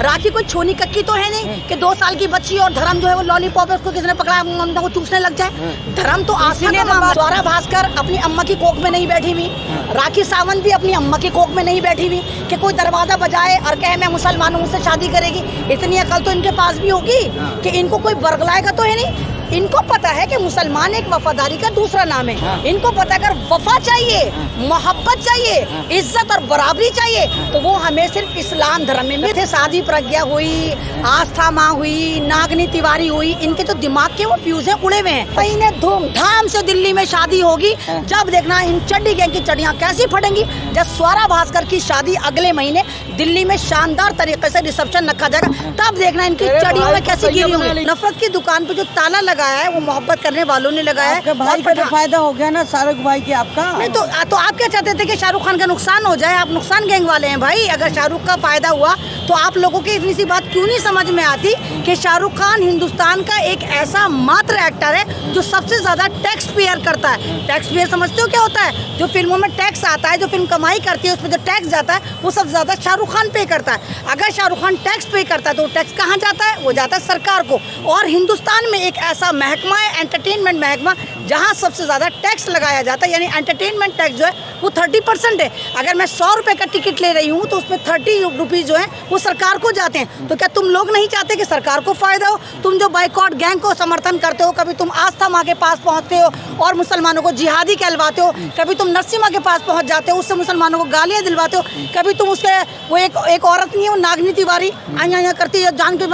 राखी कोई छोनी कक्की तो है नहीं कि 2 साल की बच्ची और धर्म जो है वो लॉलीपॉप है उसको किसने पकड़ा ममता को चूसने लग जाए। धर्म तो आस्था का मामला। स्वरा भास्कर अपनी अम्मा की कोख में नहीं बैठी हुई, राखी सावंत भी अपनी अम्मा की कोख में नहीं बैठी हुई कि कोई दरवाजा बजाए और कहे मैं मुसलमान हूँ मुझसे शादी करेगी। इतनी अकल तो इनके पास भी होगी कि इनको कोई बरगलाएगा तो है नहीं। इनको पता है कि मुसलमान एक वफादारी का दूसरा नाम है। इनको पता है अगर वफा चाहिए, मोहब्बत चाहिए, इज्जत और बराबरी चाहिए तो वो हमें सिर्फ इस्लाम धर्म में थे। शादी प्रज्ञा हुई, आस्था माँ हुई, नागनी तिवारी हुई, इनके तो दिमाग के वो फ्यूज उड़े हुए हैं। इन्हें धूमधाम से दिल्ली में शादी होगी। जब देखना इन चड्डी गैंग की चड्डियाँ कैसी फटेंगी। जब स्वरा भास्कर की शादी अगले महीने दिल्ली में शानदार तरीके से रिसेप्शन रखा जाएगा, तब देखना इनकी चड्डियों में कैसी गिरी होंगी। नफरत की दुकान पे जो ताला लगाया है वो मोहब्बत करने वालों ने लगाया है। भाई का तो फायदा हो गया ना शाहरुख भाई के आपका। नहीं तो आप क्या चाहते थे कि शाहरुख खान का नुकसान हो जाए? आप नुकसान गैंग वाले हैं भाई। अगर शाहरुख का फायदा हुआ तो आप लोगों की इतनी सी बात क्यों नहीं समझ में आती कि शाहरुख खान हिंदुस्तान का एक ऐसा मात्र एक्टर है जो सबसे ज्यादा टैक्स पेयर करता है। टैक्स पेयर समझते हो क्या होता है? जो फिल्मों में टैक्स आता है, जो फिल्म कमाई करती है उसमें जो टैक्स जाता है वो सबसे ज्यादा शाहरुख खान पे करता है। अगर शाहरुख खान टैक्स पे करता है तो टैक्स कहाँ जाता है? वो जाता है सरकार को। और हिंदुस्तान में एक ऐसा महकमा है, एंटरटेनमेंट महकमा, जहाँ सबसे ज़्यादा टैक्स लगाया जाता है। यानी एंटरटेनमेंट टैक्स जो है वो 30% है। अगर मैं 100 रुपये का टिकट ले रही हूँ तो उसमें 30 रुपीज़ जो है वो सरकार को जाते हैं। तो क्या तुम लोग नहीं चाहते कि सरकार को फ़ायदा हो? तुम जो बाइकॉट गैंग को समर्थन करते हो, कभी तुम आस्था माँ के पास पहुँचते हो और मुसलमानों को जिहादी कहलवाते हो, कभी तुम नरसिम्हा माँ के पास पहुँच जाते हो, उससे मुसलमानों को गालियाँ दिलवाते हो, कभी तुम उसके वो एक औरत नहीं है वो नागनी तिवारी आया करती है जान की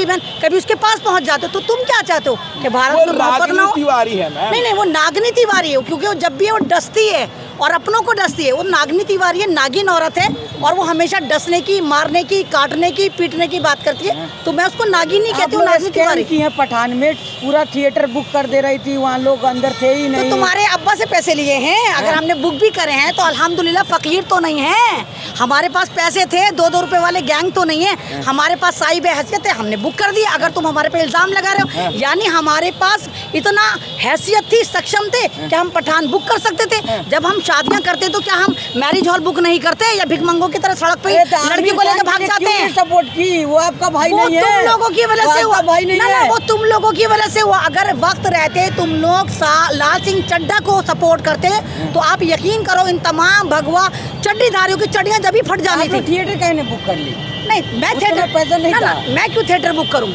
बहन, कभी उसके पास पहुँच जाते हो। तो तुम क्या चाहते हो कि भारत में मोहब्बत ना हो? तिवारी है मैम। नहीं वो नागनी तिवारी है, क्योंकि वो जब भी वो डसती है और अपनों को डसती है। वो नागनी तिवारी है, नागिन औरत है और वो हमेशा डसने की, मारने की, काटने की, पीटने की बात करती है। तो मैं उसको नागिन नहीं कहती हूँ, नागनी तिवारी की है। पठान में पूरा थिएटर बुक कर दे रही थी, वहाँ लोग अंदर थे ही नहीं। तो तुम्हारे अब्बा से पैसे लिए हैं? अगर हमने बुक भी करे हैं तो अल्हम्दुलिल्लाह फकीर तो नहीं है। हमारे पास पैसे थे, 2-2 रुपए वाले गैंग तो नहीं है। हमारे पास साहिब हैसियत है, हमने बुक कर दिया। अगर तुम हमारे पे इल्जाम लगा रहे हो, यानी हमारे पास इतना हैसियत थी, सक्षम थे कि हम पठान बुक कर सकते थे। जब हम शादियां करते तो क्या हम मैरिज हॉल बुक नहीं करते या भिखमंगों की तरह सड़क पे लड़की को लेकर भाग जाते हैं? सपोर्ट की वो आपका भाई नहीं है, तुम लोगों की वजह से हुआ। भाई नहीं है, वो तुम लोगों की वजह से हुआ। अगर वक्त रहते तुम लोग लाल सिंह चड्ढा को सपोर्ट करते तो आप यकीन करो इन तमाम भगवा चड्डीधारियों की चड्डियां जब ही फट जानी थी। थिएटर कहने बुक कर ली? नहीं मैं थिएटर पैसा नहीं था। मैं क्यों थिएटर बुक करूं?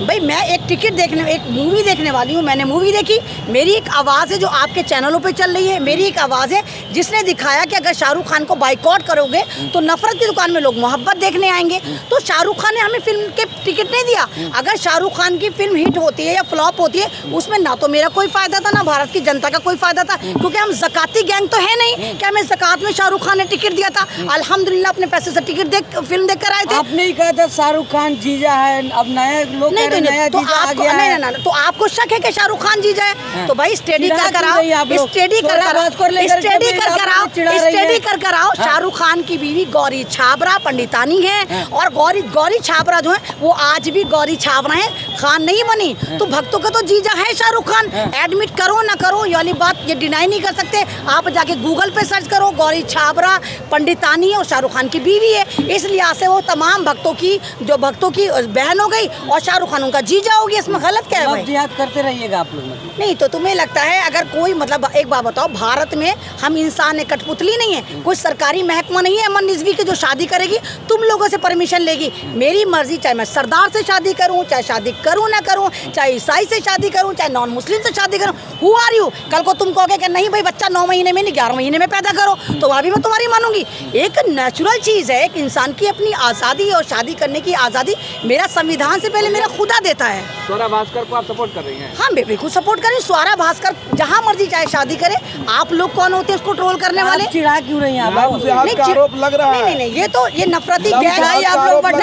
भाई मैं एक टिकट देखने, एक मूवी देखने वाली हूं। मैंने मूवी देखी, मेरी एक आवाज़ है जो आपके चैनलों पे चल रही है, मेरी एक आवाज़ है जिसने दिखाया कि अगर शाहरुख खान को बाइकआउट करोगे तो नफरत की दुकान में लोग मोहब्बत देखने आएंगे। तो शाहरुख खान ने हमें फिल्म के टिकट नहीं दिया। अगर शाहरुख खान की फिल्म हिट होती है या फ्लॉप होती है उसमें ना तो मेरा कोई फ़ायदा था ना भारत की जनता का कोई फ़ायदा था, क्योंकि हम ज़काती गैंग तो है नहीं कि हमें ज़कात में शाहरुख खान ने टिकट दिया था। अल्हम्दुलिल्लाह अपने पैसे से टिकट फिल्म देख कर आए थे। आपने ही कहा था शाहरुख खान जीजा है, अब नया लोग कह रहे हैं नया जीजा आ गया है। नहीं, तो आपको शक है कि शाहरुख खान जीजा है? तो भाई स्टडी कर कराओ। शाहरुख खान की बीवी गौरी छाबरा पंडितानी है और गौरी छाबरा जो है वो आज भी गौरी छाबरा है, खान नहीं बनी। तो भक्तों का तो जीजा है शाहरुख खान। एडमिट करो ना करो ये वाली बात ये डिनाई नहीं कर सकते। आप जाके गूगल पे सर्च करो, गौरी छाबरा पंडितानी है और शाहरुख खान की बीवी है। इस लिहाज से वो तमाम भक्तों की बहन हो गई और शाहरुख खान उनका जीजा हो गया। इसमें गलत क्या है भाई? जिहाद करते रहिएगा आप लोग। नहीं तो तुम्हें लगता है अगर कोई मतलब एक बात बताओ, भारत में हम इंसान है, कठपुतली नहीं है, कोई सरकारी महकमा नहीं है अमन रिजवी की जो शादी करेगी तुम लोगों से परमिशन लेगी। मेरी मर्जी, चाहे मैं सरदार से शादी करूं, चाहे शादी करूं ना करूं, चाहे ईसाई से शादी करूं, चाहे नॉन मुस्लिम से शादी करूं, हु आर यू? कल को तुम कहोगे कि नहीं भाई बच्चा 9 महीने में नहीं 11 महीने में पैदा करो, तो वहाँ भी मैं तुम्हारी मानूंगी। एक नेचुरल चीज़ है, एक इंसान की अपनी आज़ादी और शादी करने की आज़ादी मेरा संविधान से पहले मेरा खुदा देता है। स्वरा भास्कर को आप सपोर्ट कर रही हैं? हाँ मैं बिल्कुल सपोर्ट करें। स्वरा भास्कर जहाँ मर्जी चाहे शादी करे। आप लोग कौन होते हैं उसको ट्रोल करने वाले? चिढ़ा क्यों रही हैं आप? आरोप लग रहा है। नहीं ये नफरती गैंग है। आप लोग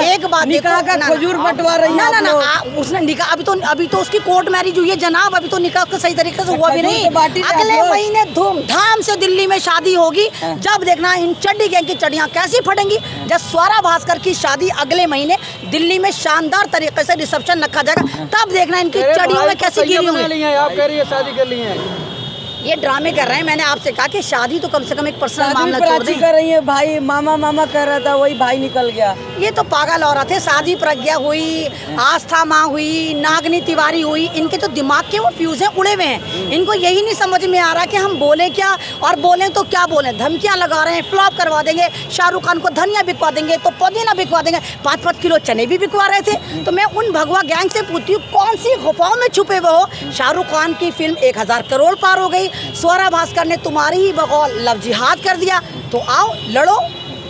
एक बात निकाह का खजूर बंटवा रही है ना उसने निकाह अभी तो उसकी कोर्ट मैरिज हुई है जनाब, अभी तो निकाह उसका सही तरीके से हुआ भी नहीं। अगले महीने धूमधाम से दिल्ली में शादी होगी। जब देखना इन चड्डी गैंग की चड्डियाँ कैसी फटेंगी। जब स्वरा भास्कर की शादी अगले महीने दिल्ली में शानदार तरीके से रिसेप्शन रखा जाएगा, तब देखना इनकी चड्डियों में कैसी गिरी होंगी। आप कह रही है शादी कर ली है? ये ड्रामे कर रहे हैं। मैंने आपसे कहा कि शादी तो कम से कम एक पर्सनल मामला छोड़ दें। कर रही है भाई, मामा कर रहा था वही भाई निकल गया। ये तो पागल औरत है। शादी प्रज्ञा हुई, आस्था माँ हुई, नागनी तिवारी हुई, इनके तो दिमाग के वो फ्यूज हैं उड़े हुए हैं। इनको यही नहीं समझ में आ रहा कि हम बोले क्या और बोलें तो क्या बोलें। धमकियाँ लगा रहे हैं, फ्लॉप करवा देंगे, शाहरुख खान को धनिया बिकवा देंगे तो पुदीना बिकवा देंगे, 5-5 किलो चने भी बिकवा रहे थे। तो मैं उन भगवा गैंग से पूछती हूँ, कौन सी गुफाओं में छुपे हुए हो? शाहरुख खान की फिल्म 1000 करोड़ पार हो गई, स्वरा भास्कर ने तुम्हारी ही बकौल लव जिहाद कर दिया। तो आओ लड़ो,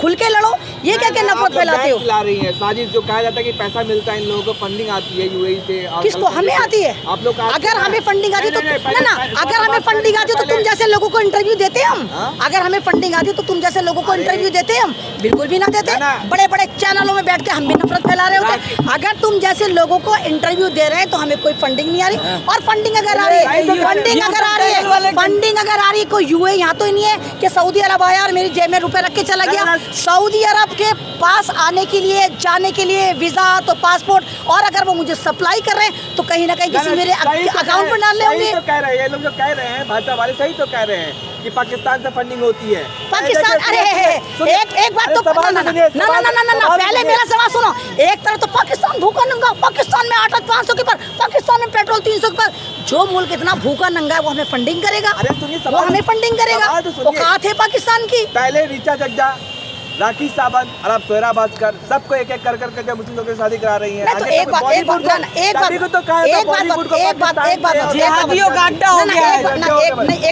खुल के लड़ो। ये क्या क्या नफरत फैलाते हो? ला रही है साजिश, जो कहा जाता है कि पैसा मिलता है इन लोगों को, फंडिंग आती है यूएई से। किसको? हमें आती है। आप लोग अगर हमें फंडिंग आती तो ना अगर हमें फंडिंग आती तो तुम जैसे लोगों को इंटरव्यू देते हम। अगर हमें फंडिंग आती तो तुम जैसे लोगों को इंटरव्यू देते हम? बिल्कुल भी ना देते। बड़े बड़े चैनलों में बैठ के हम भी नफरत फैला रहे होते। अगर तुम जैसे लोगों को इंटरव्यू दे रहे हैं तो हमें कोई फंडिंग नहीं आ रही। और फंडिंग अगर आ रही है, फंडिंग अगर आ रही है कोई यूएई यहाँ तो नहीं है कि सऊदी अरब आया और मेरी जेब में रुपए रख के चला गया। सऊदी अरब के पास आने के लिए, जाने के लिए वीजा तो पासपोर्ट, और अगर वो मुझे सप्लाई कर रहे हैं तो कहीं ना कहीं किसी मेरे अकाउंट में डालने होंगे। तो कह रहे हैं ये लोग, जो कह रहे हैं भाजपा वाले सही तो कह रहे हैं कि पाकिस्तान से फंडिंग होती है। पाकिस्तान, अरे एक बात तो ना, पहले मेरा सवाल सुनो। एक तरफ तो पाकिस्तान भूखा नंगा, पाकिस्तान में आटा 500 के पर, पाकिस्तान में पेट्रोल 300 के पर। जो मुल्क इतना भूखा नंगा है वो हमें फंडिंग करेगा? वो हमें फंडिंग करेगा? वो कहाँ थे पाकिस्तान की? पहले ऋचा जग्जा, राखी सावंत और अब स्वरा भास्कर, सबको एक एक कर मुस्लिम लोगों की शादी करा रही हैं। तो एक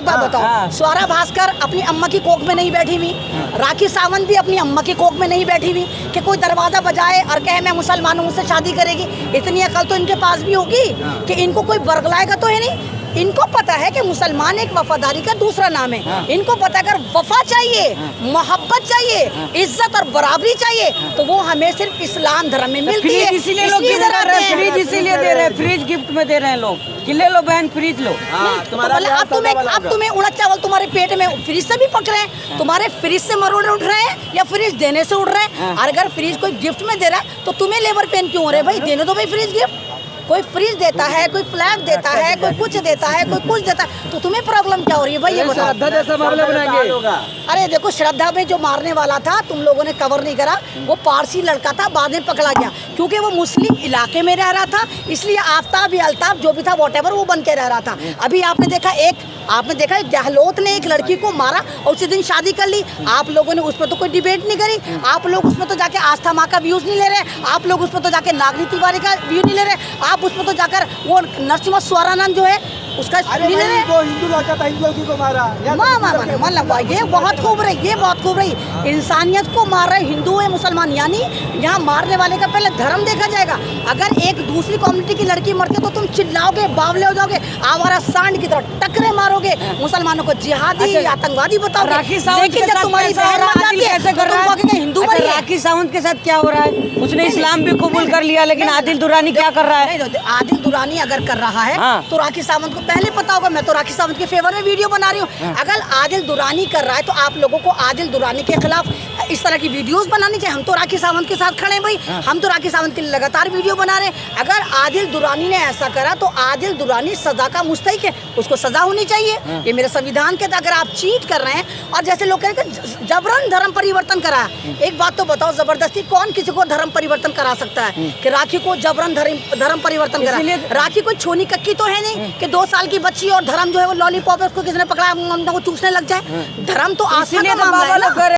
बात बताओ, स्वरा भास्कर अपनी अम्मा की कोख में नहीं बैठी हुई, राखी सावंत भी अपनी अम्मा की कोख में नहीं बैठी हुई कि कोई दरवाजा बजाए और कहे मैं मुसलमान हूँ, मुझसे शादी करेगी। इतनी अकल तो इनके पास भी होगी कि इनको कोई बरगलाएगा तो है नहीं। इनको पता है कि मुसलमान एक वफादारी का दूसरा नाम है। इनको पता है अगर वफा चाहिए, मोहब्बत चाहिए, इज्जत और बराबरी चाहिए तो वो हमें सिर्फ इस्लाम धर्म में मिलती है। इसीलिए लोग फ्रिज इसीलिए दे रहे हैं, फ्रिज गिफ्ट में दे रहे हैं लोग कि ले लो बहन फ्रिज लो। अब तुम्हें उड़द चावल तुम्हारे पेट में फ्रिज से भी पक रहे हैं, तुम्हारे फ्रिज से मरोड़े उठ रहे हैं या फ्रिज देने से उड़ रहे हैं। और अगर फ्रिज कोई गिफ्ट में दे रहा है तो तुम्हें लेबर पेन क्यों हो रहे भाई? देने दो भाई फ्रिज गिफ्ट। कोई फ्रिज देता है, कोई फ्लैट देता है, कोई कुछ देता है, कोई कुछ देता है, तो तुम्हें प्रॉब्लम क्या हो रही है भाई? ये बताओ। जैसा मामला बनाएंगे। अरे देखो, श्रद्धा में जो मारने वाला था तुम लोगों ने कवर नहीं करा, वो पारसी लड़का था, बाद में पकड़ा गया क्योंकि वो मुस्लिम इलाके में रह रहा था, इसलिए आफ्ताब या अल्ताफ जो भी था वॉटेवर वो बन के रह रहा था। अभी आपने देखा गहलोत ने एक लड़की को मारा और उसी दिन शादी कर ली। आप लोगों ने उस पर तो कोई डिबेट नहीं करी। आप लोग उसमें तो जाके आस्था माँ का व्यूज नहीं ले रहे, आप लोग उसमें तो जाके नागनी तिवारी का व्यू नहीं ले रहे, आप उसमें तो जाकर वो नरसिम्हा स्वरानंद जो है उसका नहीं ले रहे। हिंदू लड़का था, हिंदू लड़की को मारा। ये बहुत खूब रही, ये बहुत खूब रही। इंसानियत को मार रहे हिंदू है मुसलमान, यानी यहाँ मारने वाले का पहले धर्म देखा जाएगा। अगर एक दूसरी कम्युनिटी की लड़की मरती तो तुम चिल्लाओगे, बावले हो जाओगे, आवारा सांड की तरह टकरे मारोगे, मुसलमानों को जिहादी आतंकवादी बताओगे। लेकिन जब तुम्हारी बहन मर जाती है तो तुम कहोगे हिंदू मरी है। राखी सावंत के साथ क्या हो रहा है? उसने इस्लाम भी कबूल कर लिया, लेकिन आदिल दुरानी क्या कर रहा है? आदिल दुरानी अगर कर रहा है तो राखी सावंत को पहले पता होगा। मैं तो राखी सावंत के फेवर में वीडियो बना रही हूँ। अगर आदिल दुरानी कर रहा है तो आप लोगों को आदिल दुरानी के खिलाफ इस तरह की वीडियोस बनानी चाहिए। हम तो राखी सावंत के साथ खड़े हैं भाई, हम तो राखी सावंत के लिए लगातार वीडियो बना रहे हैं। अगर आदिल दुरानी ने ऐसा करा तो आदिल दुरानी सजा का मुस्तहिक है, उसको सजा होनी चाहिए। ये मेरे संविधान के अगर आप चीट कर रहे हैं और जैसे लोग कह रहे हैं जबरन धर्म परिवर्तन करा, एक बात तो बताओ, जबरदस्ती कौन किसी को धर्म परिवर्तन करा सकता है कि राखी को जबरन धर्म परिवर्तन करा? राखी कोई छोनी कक्की तो है नहीं कि 2 साल की बच्ची और धर्म जो है वो लॉलीपॉप है उसको किसने पकड़ा वो चूसने लग जाए। धर्म तो आस्था का मामला है ना।